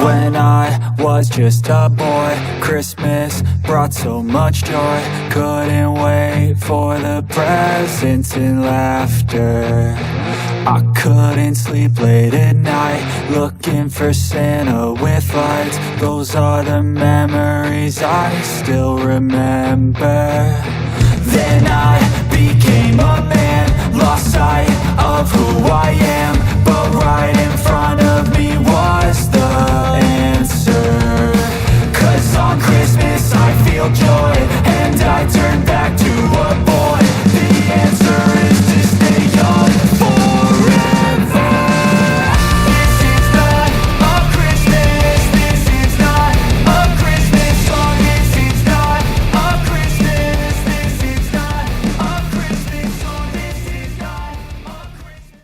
When I was just a boy, Christmas brought so much joy. Couldn't wait for the presents and laughter. I couldn't sleep late at night, looking for Santa with lights. Those are the memories I still remember. Then I became